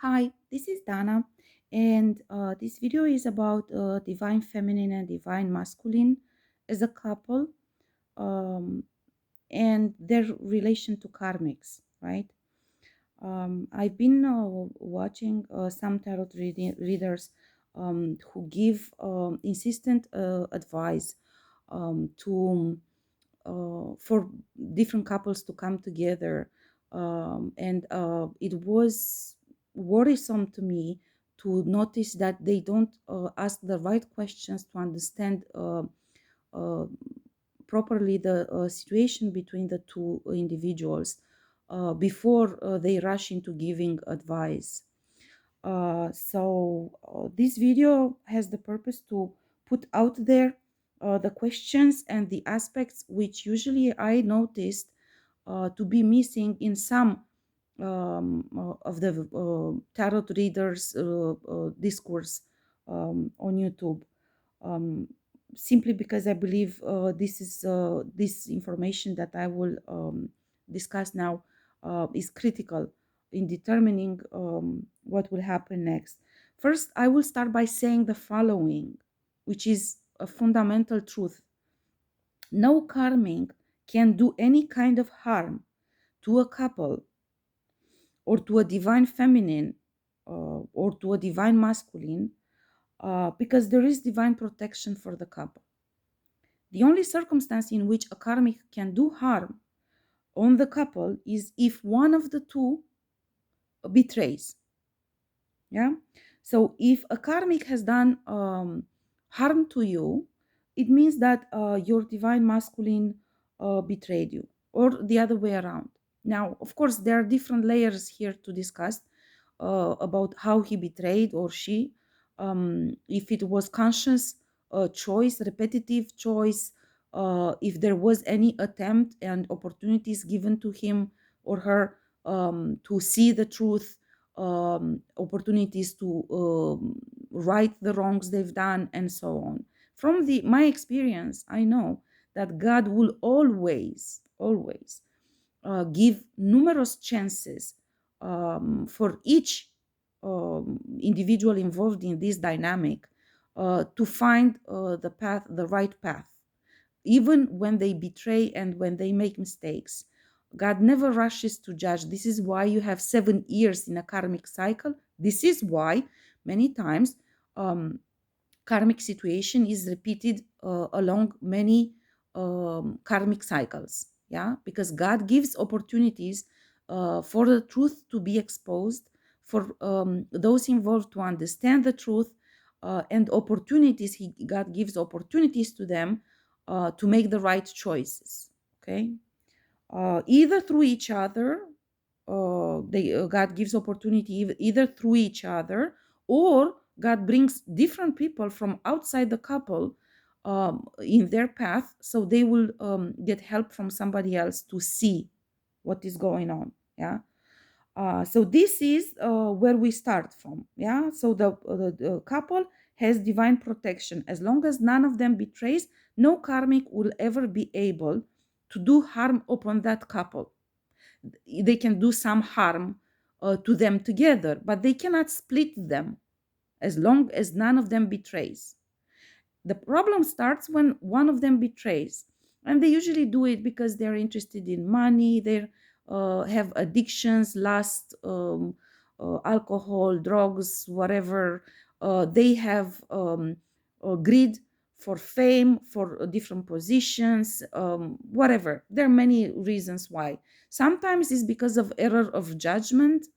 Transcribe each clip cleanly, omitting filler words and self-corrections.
Hi, this is Dana, and this video is about divine feminine and divine masculine as a couple, um, and their relation to karmics, right? I've been watching some readers who give insistent advice to for different couples to come together, and it was worrisome to me to notice that they don't ask the right questions to understand uh, properly the situation between the two individuals before they rush into giving advice. This video has the purpose to put out there the questions and the aspects which usually I noticed to be missing in some of the tarot readers discourse on YouTube. Um, Simply because I believe this information that I will discuss now is critical in determining what will happen next. First, I will start by saying the following, which is a fundamental truth. No karmic can do any kind of harm to a couple or to a divine feminine or to a divine masculine because there is divine protection for the couple. The only circumstance in which a karmic can do harm on the couple is if one of the two betrays. Yeah. So if a karmic has done harm to you, it means that your divine masculine betrayed you, or the other way around. Now, of course, there are different layers here to discuss about how he betrayed or she. If it was conscious choice, repetitive choice, if there was any attempt and opportunities given to him or her to see the truth, opportunities to right the wrongs they've done, and so on. From my experience, I know that God will always give numerous chances for each individual involved in this dynamic to find the right path, even when they betray and when they make mistakes. God never rushes to judge. This is why you have 7 years in a karmic cycle. This is why many times um, karmic situation is repeated along many karmic cycles. Yeah, because God gives opportunities for the truth to be exposed, for those involved to understand the truth, and opportunities. God gives opportunities to them to make the right choices. Okay, either through each other, God gives opportunity either through each other, or God brings different people from outside the couple in their path, so they will get help from somebody else to see what is going on. Yeah. So this is where we start from. Yeah. So the couple has divine protection. As long as none of them betrays, no karmic will ever be able to do harm upon that couple. They can do some harm to them together, but they cannot split them as long as none of them betrays. The problem starts when one of them betrays, and they usually do it because they're interested in money. They have addictions, lust, alcohol, drugs, whatever. They have greed for fame, for different positions, whatever. There are many reasons why. Sometimes it's because of error of judgment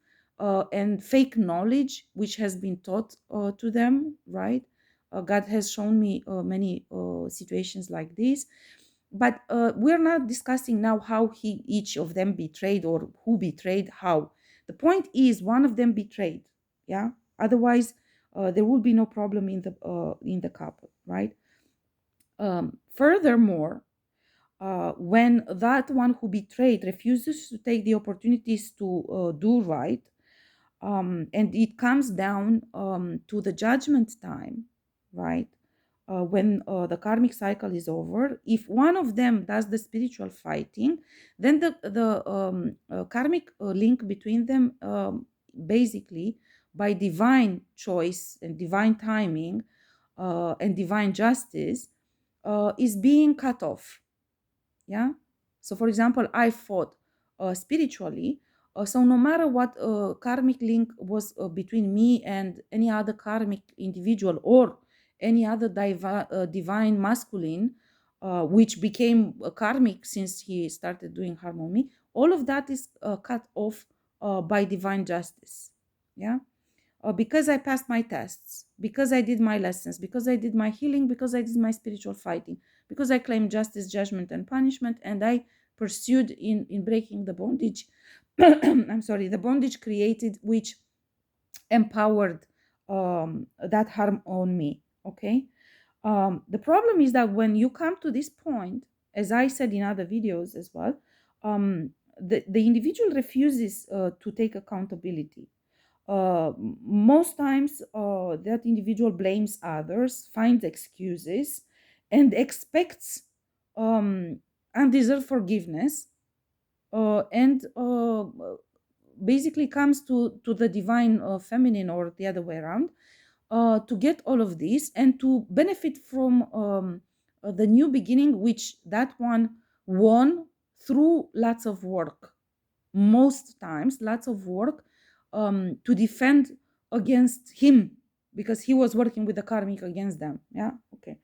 and fake knowledge which has been taught to them, right? God has shown me many situations like this. But we're not discussing now how each of them betrayed or who betrayed how. The point is one of them betrayed. Yeah. Otherwise, there will be no problem in the couple, right? Furthermore, when that one who betrayed refuses to take the opportunities to do right, and it comes down to the judgment time, right? When the karmic cycle is over, if one of them does the spiritual fighting, then the karmic link between them basically by divine choice and divine timing and divine justice is being cut off. Yeah. So for example, I fought spiritually, so no matter what karmic link was between me and any other karmic individual or any other divine masculine, which became karmic since he started doing harm on me, all of that is cut off by divine justice. Yeah. Because I passed my tests, because I did my lessons, because I did my healing, because I did my spiritual fighting, because I claimed justice, judgment, and punishment, and I pursued in breaking the bondage. I'm sorry, the bondage created, which empowered that harm on me. Okay. The problem is that when you come to this point, as I said in other videos as well, the individual refuses to take accountability. Most times, that individual blames others, finds excuses, and expects um, undeserved forgiveness, and basically comes to the divine feminine or the other way around to get all of this and to benefit from the new beginning, which that one won through lots of work. Most times, lots of work to defend against him because he was working with the karmic against them. Yeah, okay.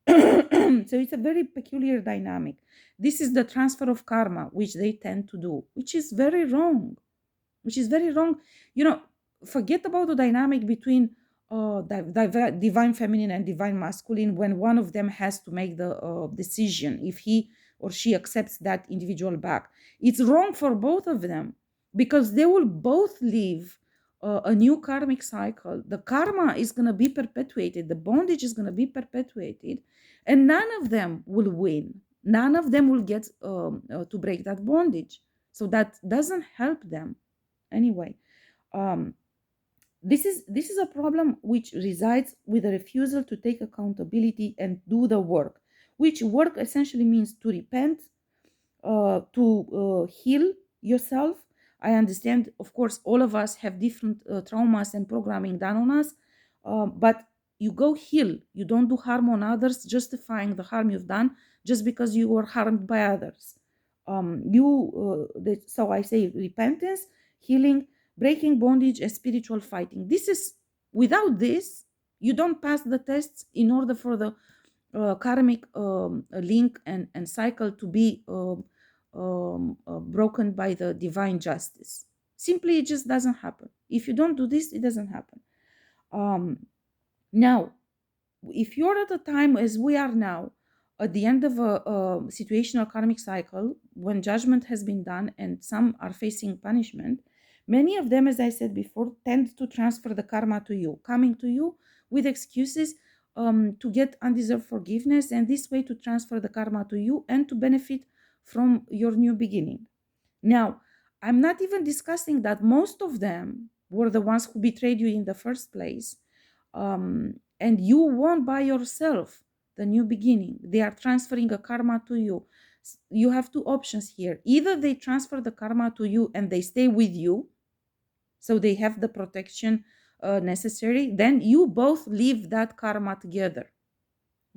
So it's a very peculiar dynamic. This is the transfer of karma, which they tend to do, which is very wrong. Which is very wrong. You know, forget about the dynamic between divine feminine and divine masculine when one of them has to make the decision if he or she accepts that individual back. It's wrong for both of them because they will both live a new karmic cycle. The karma is going to be perpetuated, the bondage is going to be perpetuated, and none of them will win. None of them will get to break that bondage. So that doesn't help them anyway. um, this is a problem which resides with a refusal to take accountability and do the work, which work essentially means to repent, to heal yourself. I understand, of course, all of us have different traumas and programming done on us, but you go heal. You don't do harm on others, justifying the harm you've done just because you were harmed by others. So I say repentance, healing, breaking bondage, and spiritual fighting. This is without this, you don't pass the tests in order for the karmic link and cycle to be broken by the divine justice. Simply, it just doesn't happen. If you don't do this, it doesn't happen. Now, if you're at a time as we are now, at the end of a situational karmic cycle, when judgment has been done and some are facing punishment, many of them, as I said before, tend to transfer the karma to you, coming to you with excuses to get undeserved forgiveness, and this way to transfer the karma to you and to benefit from your new beginning. Now, I'm not even discussing that most of them were the ones who betrayed you in the first place, and you won by yourself the new beginning. They are transferring a karma to you. You have two options here. Either they transfer the karma to you and they stay with you, so they have the protection necessary, then you both leave that karma together.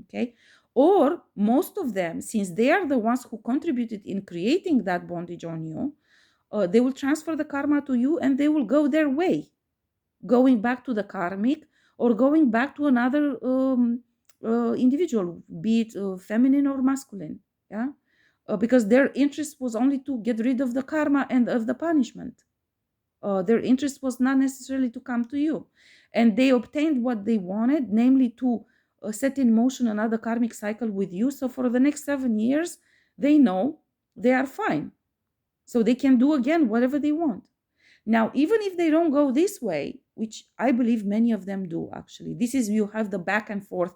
Okay. Or most of them, since they are the ones who contributed in creating that bondage on you, they will transfer the karma to you and they will go their way, going back to the karmic or going back to another individual, be it feminine or masculine. Yeah. Because their interest was only to get rid of the karma and of the punishment. Their interest was not necessarily to come to you. And they obtained what they wanted, namely to set in motion another karmic cycle with you. So for the next 7 years, they know they are fine. So they can do again whatever they want. Now, even if they don't go this way, which I believe many of them do actually, this is, you have the back and forth,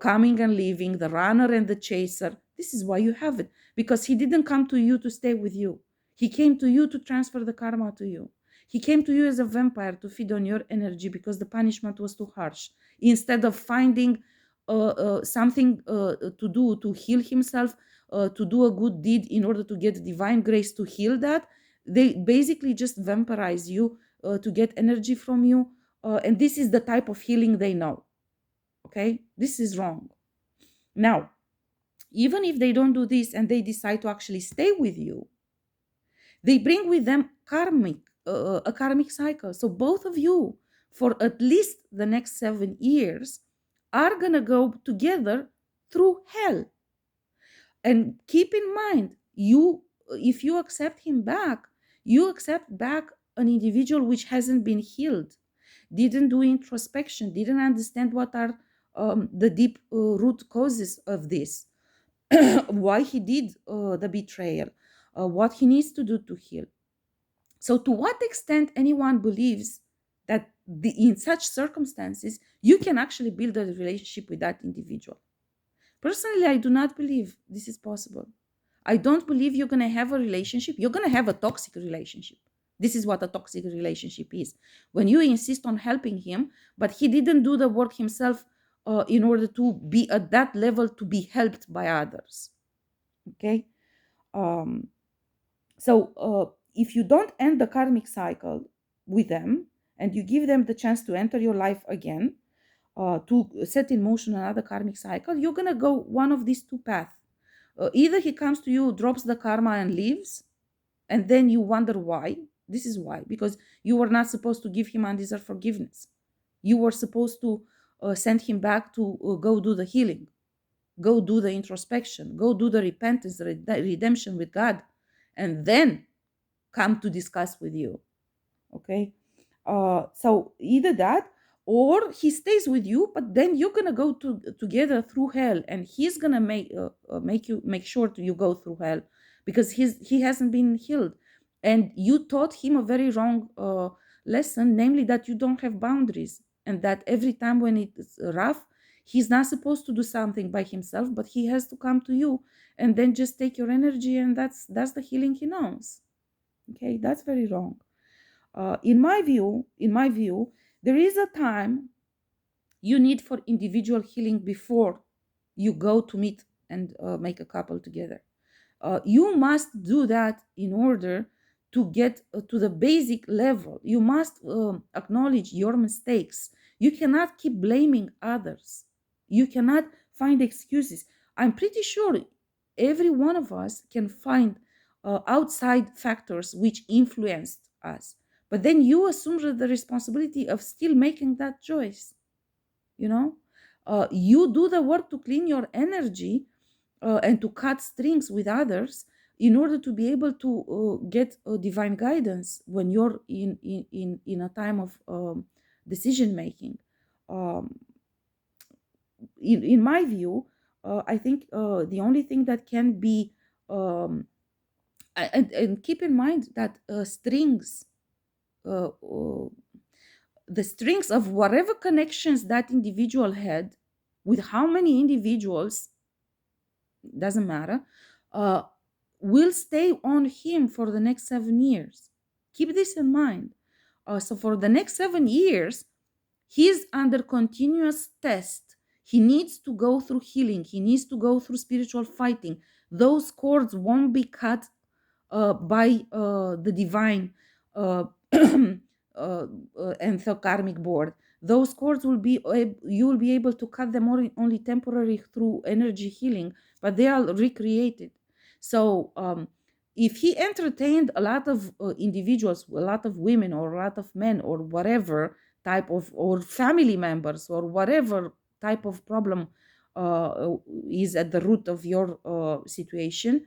coming and leaving, the runner and the chaser. This is why you have it, because he didn't come to you to stay with you. He came to you to transfer the karma to you. He came to you as a vampire to feed on your energy because the punishment was too harsh. Instead of finding something to do to heal himself, to do a good deed in order to get divine grace to heal that, They basically just vampirize you to get energy from you. And this is the type of healing they know. Okay? This is wrong. Now, even if they don't do this and they decide to actually stay with you, they bring with them a karmic cycle. So both of you, for at least the next 7 years, are gonna go together through hell. And keep in mind, you if you accept him back, you accept back an individual which hasn't been healed, didn't do introspection, didn't understand what are the deep root causes of this, why he did the betrayal, what he needs to do to heal. So, to what extent anyone believes that in such circumstances you can actually build a relationship with that individual? Personally, I do not believe this is possible. I don't believe you're going to have a relationship. You're going to have a toxic relationship. This is what a toxic relationship is. When you insist on helping him, but he didn't do the work himself in order to be at that level to be helped by others. Okay? Um, so if you don't end the karmic cycle with them and you give them the chance to enter your life again, to set in motion another karmic cycle, you're going to go one of these two paths. Either he comes to you, drops the karma, and leaves, and then you wonder why. This is why, because you were not supposed to give him undeserved forgiveness. You were supposed to send him back to go do the healing, go do the introspection, go do the repentance, the redemption with God, and then come to discuss with you. Okay? So either that, or he stays with you, but then you're gonna go together through hell, and he's gonna make sure you go through hell, because he hasn't been healed, and you taught him a very wrong lesson, namely that you don't have boundaries, and that every time when it's rough, he's not supposed to do something by himself, but he has to come to you and then just take your energy, and that's the healing he knows. Okay, that's very wrong. In my view, there is a time you need for individual healing before you go to meet and make a couple together. You must do that in order to get to the basic level. You must acknowledge your mistakes. You cannot keep blaming others. You cannot find excuses. I'm pretty sure every one of us can find outside factors which influenced us. But then you assume the responsibility of still making that choice. You know, you do the work to clean your energy and to cut strings with others in order to be able to get divine guidance when you're in a time of decision making. Um, in my view, I think the only thing that can be and keep in mind that uh, uh, the strings of whatever connections that individual had with how many individuals, doesn't matter, uh, will stay on him for the next 7 years. Keep this in mind. So for the next 7 years, he's under continuous test. He needs to go through healing. He needs to go through spiritual fighting. Those cords won't be cut by the divine uh, and the karmic board. Those cords will be you will be able to cut them only temporarily through energy healing, but they are recreated. So if he entertained a lot of individuals, a lot of women or a lot of men or whatever type of, or family members or whatever type of problem is at the root of your situation,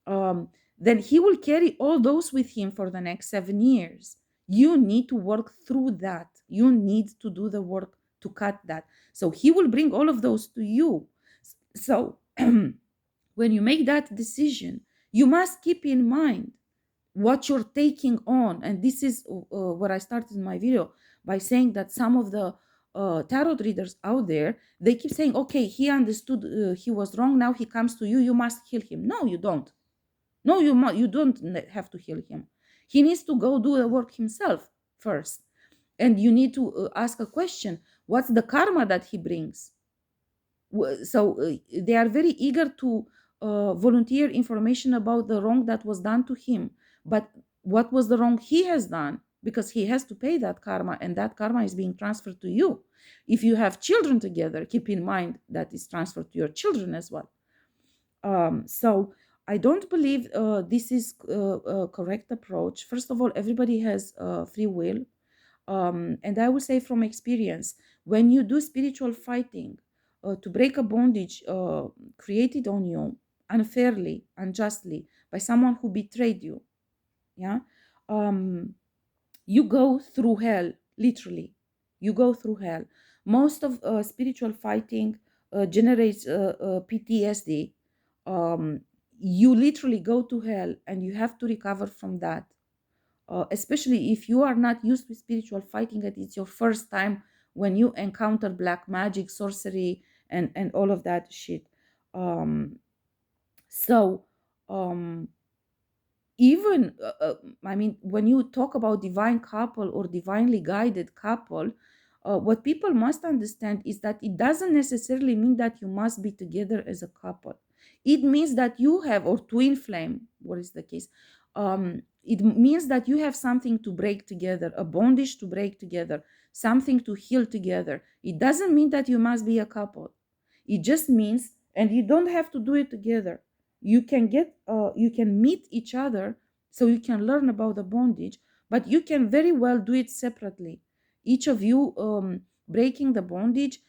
um, then he will carry all those with him for the next 7 years. You need to work through that. You need to do the work to cut that. So he will bring all of those to you. So when you make that decision, you must keep in mind what you're taking on. And this is what I started in my video by saying that some of the tarot readers out there, they keep saying, okay, he understood he was wrong. Now he comes to you. You must heal him. No, you don't. No, you don't have to heal him. He needs to go do the work himself first. And you need to ask a question. What's the karma that he brings? So they are very eager to volunteer information about the wrong that was done to him. But what was the wrong he has done, because he has to pay that karma, and that karma is being transferred to you. If you have children together, keep in mind that is transferred to your children as well. So I don't believe this is a correct approach. First of all, everybody has free will. And I will say from experience, when you do spiritual fighting to break a bondage created on you unfairly, unjustly, by someone who betrayed you, yeah, um, you go through hell, literally. You go through hell. Most of spiritual fighting generates PTSD. um, you literally go to hell and you have to recover from that, especially if you are not used to spiritual fighting and it's your first time when you encounter black magic, sorcery, and all of that shit. um, so um, even I mean, when you talk about divine couple or divinely guided couple, what people must understand is that it doesn't necessarily mean that you must be together as a couple. It means that you have, or twin flame, what is the case, it means that you have something to break together, a bondage to break together, something to heal together. It doesn't mean that you must be a couple. It just means, and you don't have to do it together. You can meet each other, so you can learn about the bondage, but you can very well do it separately, each of you breaking the bondage,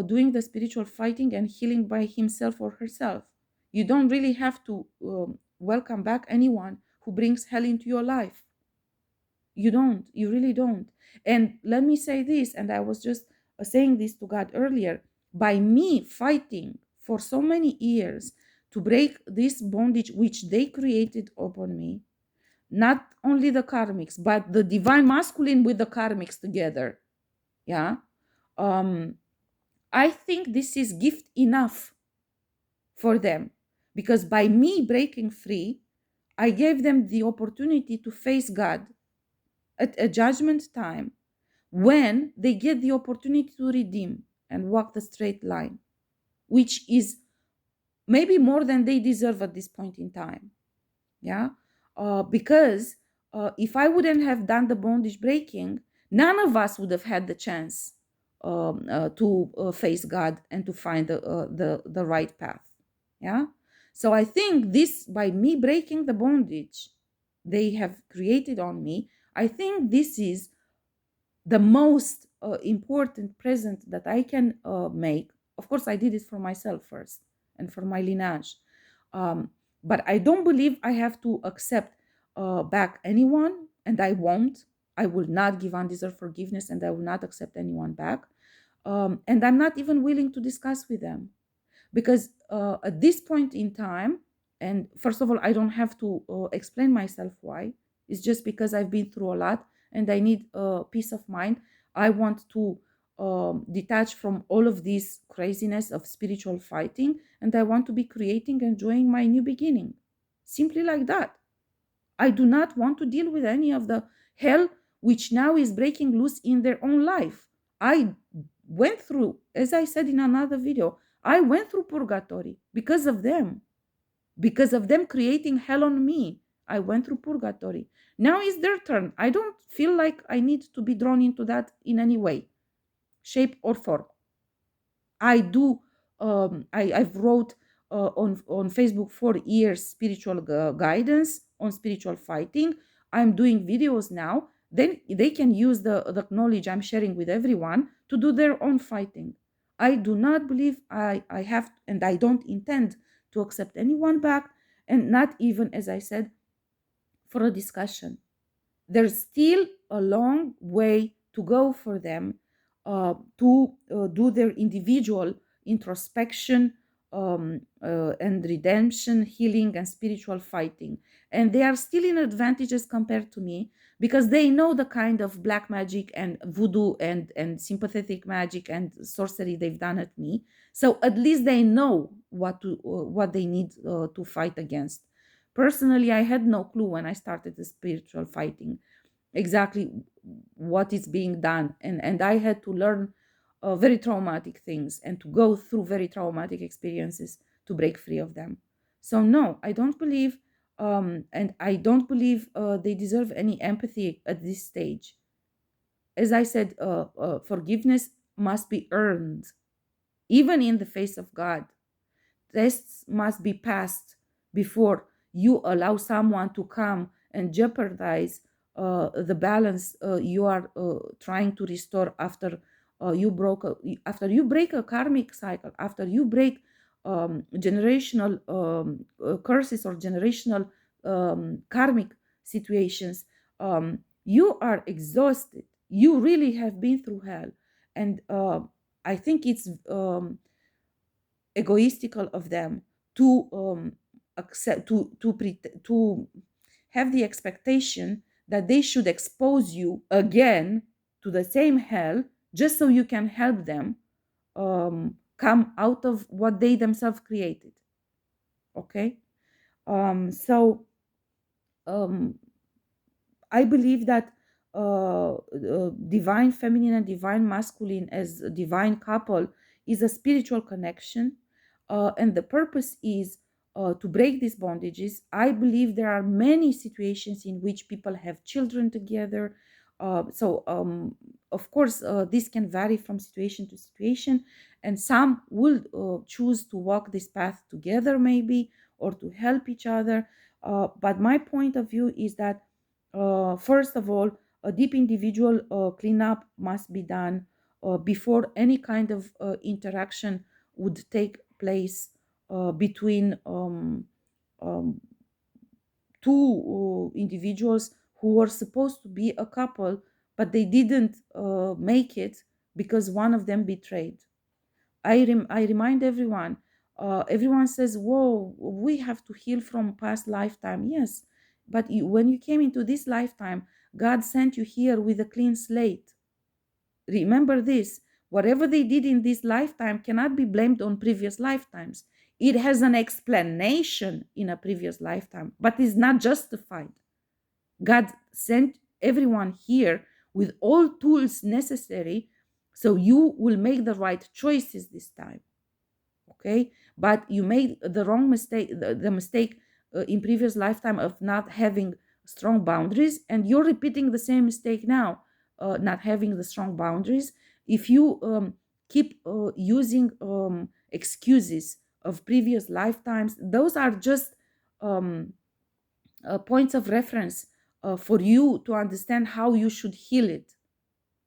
doing the spiritual fighting and healing by himself or herself. You don't really have to welcome back anyone who brings hell into your life. You don't, you really don't. And let me say this, and I was just saying this to God earlier. By me fighting for so many years to break this bondage which they created upon me, not only the karmics, but the divine masculine with the karmics together, yeah, um, I think this is gift enough for them, because by me breaking free, I gave them the opportunity to face God at a judgment time, when they get the opportunity to redeem and walk the straight line, which is maybe more than they deserve at this point in time. Yeah. Because if I wouldn't have done the bondage breaking, none of us would have had the chance to face God and to find the right path. Yeah. So I think this, by me breaking the bondage they have created on me, I think this is the most important present that I can make. Of course, I did it for myself first and for my lineage. Um, but I don't believe I have to accept back anyone, and I won't. I will not give undeserved forgiveness, and I will not accept anyone back. And I'm not even willing to discuss with them, because at this point in time, and first of all, I don't have to explain myself why. It's just because I've been through a lot and I need peace of mind. I want to detach from all of this craziness of spiritual fighting, and I want to be creating and enjoying my new beginning, simply like that. I do not want to deal with any of the hell which now is breaking loose in their own life. I went through, as I said in another video, I went through purgatory because of them creating hell on me. I went through purgatory. Now is their turn. I don't feel like I need to be drawn into that in any way, shape, or form. I do. I've wrote on Facebook for years spiritual guidance on spiritual fighting. I'm doing videos now. Then they can use the knowledge I'm sharing with everyone to do their own fighting. I do not believe I have, and I don't intend to accept anyone back, and not even, as I said, for a discussion. There's still a long way to go for them to do their individual introspection and redemption, healing, and spiritual fighting. And they are still in advantages compared to me, because they know the kind of black magic and voodoo and sympathetic magic and sorcery they've done at me. So at least they know what they need to fight against. Personally, I had no clue when I started the spiritual fighting exactly what is being done, and I had to learn very traumatic things and to go through very traumatic experiences to break free of them. So no, I don't believe And I don't believe they deserve any empathy at this stage. As I said, forgiveness must be earned, even in the face of God. Tests must be passed before you allow someone to come and jeopardize the balance you are trying to restore after after you break a karmic cycle, after you break generational curses or generational karmic situations. You are exhausted. You really have been through hell, and I think it's egoistical of them to accept to have the expectation that they should expose you again to the same hell just so you can help them come out of what they themselves created. Okay. So um, I believe that divine feminine and divine masculine as a divine couple is a spiritual connection, and the purpose is to break these bondages. I believe there are many situations in which people have children together. Of course, this can vary from situation to situation, and some will choose to walk this path together, maybe, or to help each other. But my point of view is that first of all, a deep individual cleanup must be done before any kind of interaction would take place between um, two individuals who were supposed to be a couple, but they didn't make it because one of them betrayed. I remind everyone. Everyone says, "Whoa, we have to heal from past lifetime." Yes, but when you came into this lifetime, God sent you here with a clean slate. Remember this: whatever they did in this lifetime cannot be blamed on previous lifetimes. It has an explanation in a previous lifetime, but is not justified. God sent everyone here with all tools necessary, so you will make the right choices this time. Okay, but you made the wrong mistake, the mistake in previous lifetime of not having strong boundaries, and you're repeating the same mistake now, not having the strong boundaries. If you keep using excuses of previous lifetimes, those are just um, points of reference for you to understand how you should heal it.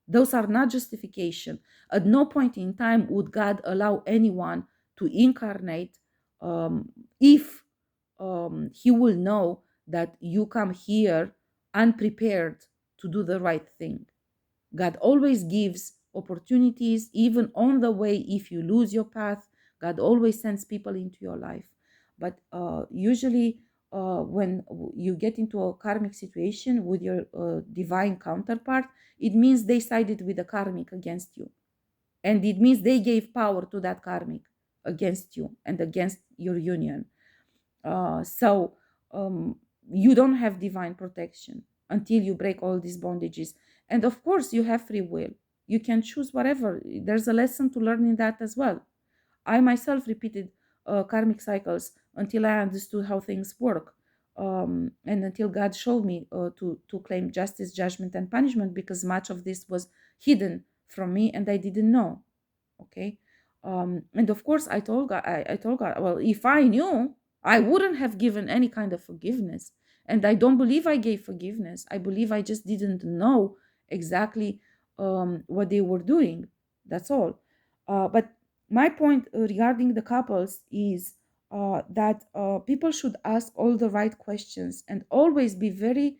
Those are not justification. At no point in time would God allow anyone to incarnate if He will know that you come here unprepared to do the right thing. God always gives opportunities, even on the way. If you lose your path, God always sends people into your life. But usually, when you get into a karmic situation with your divine counterpart, it means they sided with the karmic against you. And it means they gave power to that karmic against you and against your union. So you don't have divine protection until you break all these bondages. And of course, you have free will. You can choose whatever. There's a lesson to learn in that as well. I myself repeated karmic cycles until I understood how things work. And until God showed me to claim justice, judgment, and punishment, because much of this was hidden from me and I didn't know. Okay. And of course, I told God, well, if I knew, I wouldn't have given any kind of forgiveness. And I don't believe I gave forgiveness. I believe I just didn't know exactly what they were doing. That's all. But my point regarding the couples is that people should ask all the right questions and always be very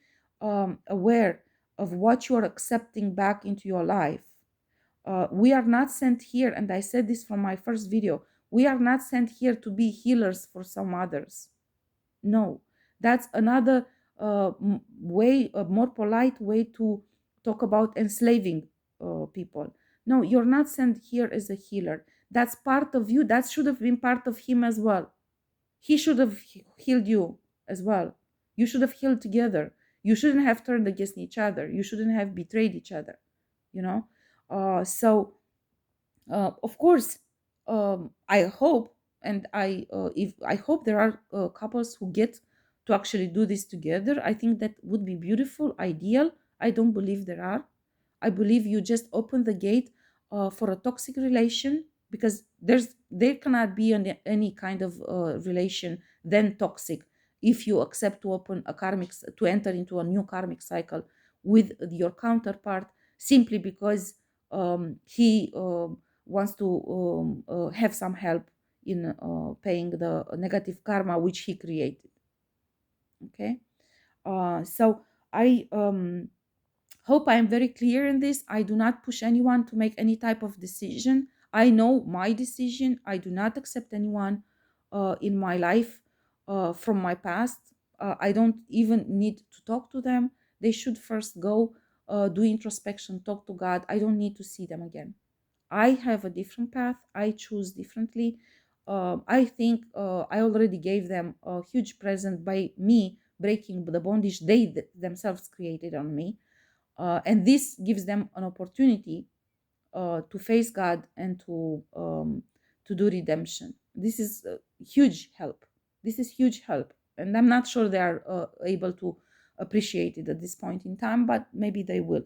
aware of what you are accepting back into your life. We are not sent here, and I said this from my first video, we are not sent here to be healers for some others. No, that's another way, a more polite way to talk about enslaving people. No, you're not sent here as a healer. That's part of you. That should have been part of him as well. He should have healed you as well. You should have healed together. You shouldn't have turned against each other. You shouldn't have betrayed each other, you know? So of course, I hope, and I if I hope there are couples who get to actually do this together. I think that would be beautiful, ideal. I don't believe there are. I believe you just open the gate for a toxic relation, because there cannot be any kind of relation then toxic if you accept to open a to enter into a new karmic cycle with your counterpart, simply because he wants to have some help in paying the negative karma which he created. Okay, so I hope I am very clear in this. I do not push anyone to make any type of decision. I know my decision. I do not accept anyone in my life from my past. I don't even need to talk to them. They should first go do introspection, talk to God. I don't need to see them again. I have a different path. I choose differently. I think I already gave them a huge present by me breaking the bondage they themselves created on me. And this gives them an opportunity to face God and to do redemption. This is huge help. This is huge help, and I'm not sure they are able to appreciate it at this point in time, but maybe they will.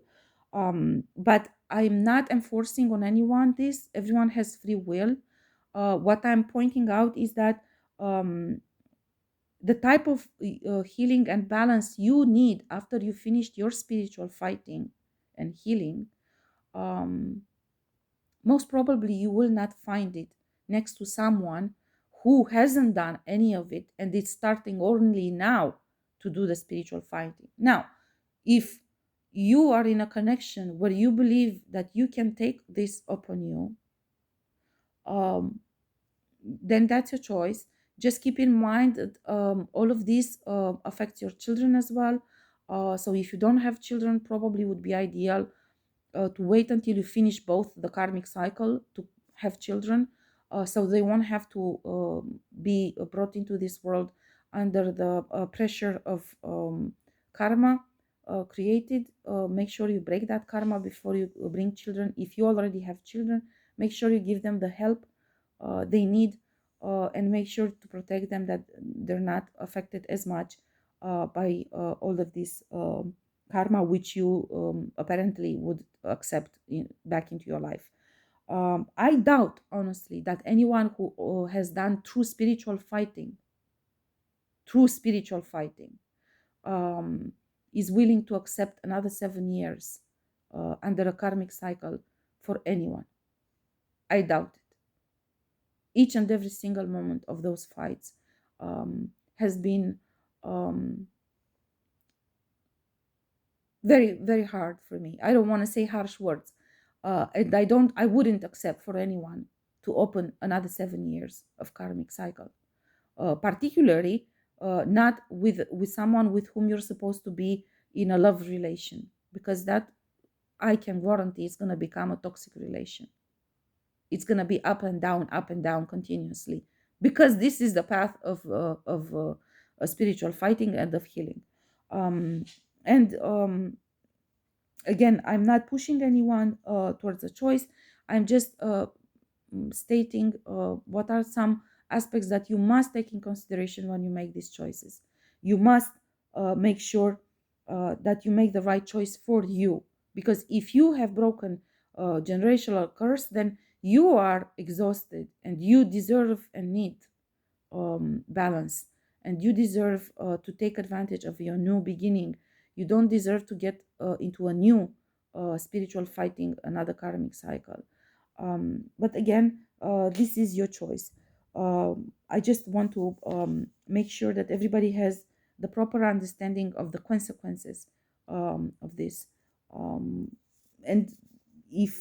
But I'm not enforcing on anyone this. Everyone has free will. What I'm pointing out is that um, the type of healing and balance you need after you finished your spiritual fighting and healing, um, most probably you will not find it next to someone who hasn't done any of it and is starting only now to do the spiritual fighting. Now, if you are in a connection where you believe that you can take this upon you, um, then that's your choice. Just keep in mind that all of this affects your children as well. So if you don't have children, probably would be ideal to wait until you finish both the karmic cycle to have children, so they won't have to be brought into this world under the pressure of karma created. Make sure you break that karma before you bring children. If you already have children, make sure you give them the help they need, and make sure to protect them, that they're not affected as much by all of this karma which you apparently would accept back into your life. I doubt, honestly, that anyone who has done true spiritual fighting, um, is willing to accept another 7 years under a karmic cycle for anyone. I doubt it. Each and every single moment of those fights has been um, very, very hard for me. I don't want to say harsh words, and I wouldn't accept for anyone to open another 7 years of karmic cycle, particularly not with someone with whom you're supposed to be in a love relation, because that, I can guarantee, is going to become a toxic relation. It's going to be up and down continuously, because this is the path of spiritual fighting and of healing. And again, I'm not pushing anyone towards a choice. I'm just stating what are some aspects that you must take in consideration when you make these choices. You must make sure that you make the right choice for you, because if you have broken generational curse, then you are exhausted and you deserve and need balance, and you deserve to take advantage of your new beginning. You don't deserve to get into a new spiritual fighting, another karmic cycle. But again, this is your choice. I just want to make sure that everybody has the proper understanding of the consequences of this. Um, and if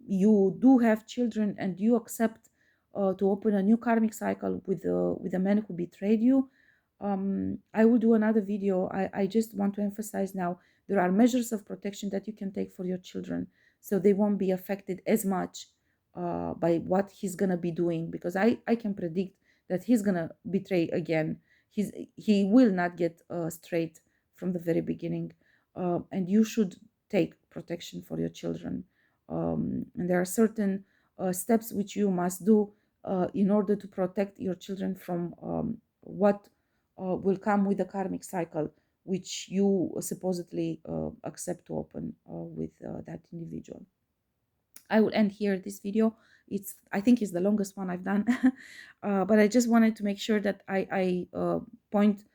you do have children and you accept to open a new karmic cycle with a man who betrayed you, I will do another video. I just want to emphasize now, there are measures of protection that you can take for your children, so they won't be affected as much by what he's gonna be doing, because I can predict that he's gonna betray again. He will not get straight from the very beginning, and you should take protection for your children. And there are certain steps which you must do in order to protect your children from what will come with a karmic cycle which you supposedly accept to open with that individual. I will end here this video. I think it's the longest one I've done, but I just wanted to make sure that I point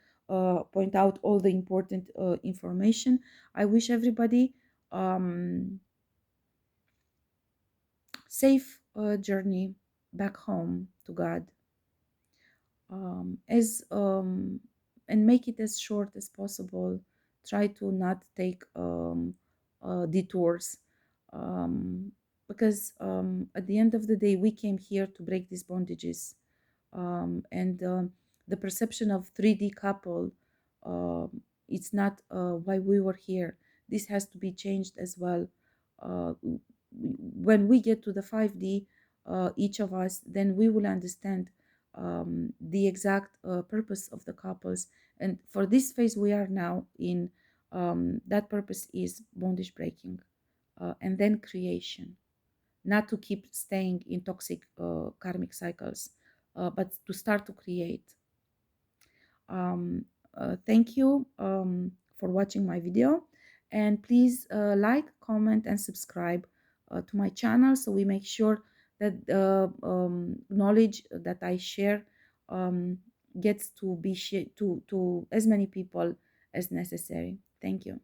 out all the important information. I wish everybody um, safe journey back home to God, as and make it as short as possible. Try to not take detours, um, because at the end of the day we came here to break these bondages, and the perception of 3D couple, it's not why we were here. This has to be changed as well. When we get to the 5D, each of us, then we will understand the exact purpose of the couples. And for this phase we are now in, that purpose is bondage breaking, and then creation, not to keep staying in toxic karmic cycles, but to start to create. um, Thank you for watching my video, and please like, comment, and subscribe to my channel, so we make sure that the knowledge that I share gets to be shared to as many people as necessary. Thank you.